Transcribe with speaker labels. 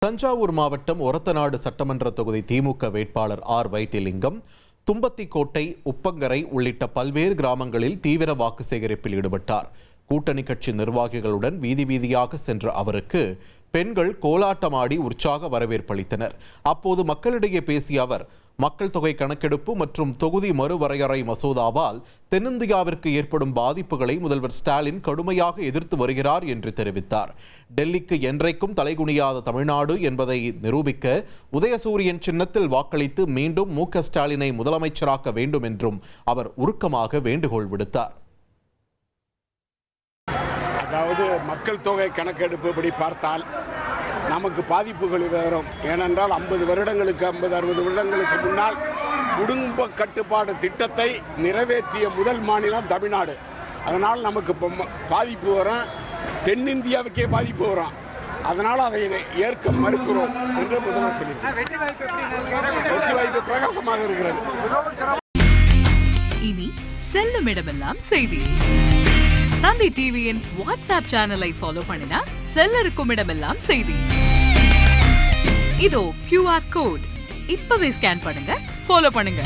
Speaker 1: தஞ்சாவூர் மாவட்டம் ஒரத்தநாடு சட்டமன்ற தொகுதி திமுக வேட்பாளர் ஆர் வைத்திலிங்கம் தும்பத்திக்கோட்டை, உப்பங்கரை உள்ளிட்ட பல்வேறு கிராமங்களில் தீவிர வாக்கு சேகரிப்பில் ஈடுபட்டார். கூட்டணி கட்சி நிர்வாகிகளுடன் வீதி வீதியாக சென்ற அவருக்கு பெண்கள் கோலாட்டமாடி உற்சாக வரவேற்பளித்தனர். அப்போது மக்களிடையே பேசிய அவர், மக்கள் தொகை கணக்கெடுப்பு மற்றும் தொகுதி மறுவரையறை மசோதாவால் தென்னிந்தியாவிற்கு ஏற்படும் பாதிப்புகளை முதல்வர் ஸ்டாலின் கடுமையாக எதிர்த்து வருகிறார் என்று தெரிவித்தார். டெல்லிக்கு என்றைக்கும் தலைகுனியாத தமிழ்நாடு என்பதை நிரூபிக்க உதயசூரியன் சின்னத்தில் வாக்களித்து மீண்டும் மு.க. ஸ்டாலினை முதலமைச்சராக்க வேண்டும் என்றும் அவர் உருக்கமாக வேண்டுகோள் விடுத்தார்.
Speaker 2: அதாவது மக்கள் தொகை கணக்கெடுப்பு படி பார்த்தால் நமக்கு பாதிப்புகள் வரும். ஏனென்றால் 50 வருடங்களுக்கு 60 வருடங்களுக்கு முன்னால் குடும்ப கட்டுப்பாடு திட்டத்தை நிறைவேற்றிய முதல் மாநிலம் தமிழ்நாடு. அதனால் நமக்கு பாதிப்பு வரும், தென்னிந்தியாவுக்கே பாதிப்பு வரும். அதனால் அதை ஏற்க மறுக்கிறோம் என்று முதல்வர் சொல்லியிருக்கிறார். வெற்றி வாய்ப்பு பிரகாசமாக இருக்கிறது.
Speaker 3: இனி செல்லும் இடமெல்லாம் செய்தி. தந்தி டிவியின் வாட்ஸ்அப் சேனலை ஃபாலோ பண்ணினா செல்ல இருக்கும் இடமெல்லாம் செய்தி. இதோ QR கோட் இப்பவே ஸ்கேன் பண்ணுங்க, ஃபாலோ பண்ணுங்க.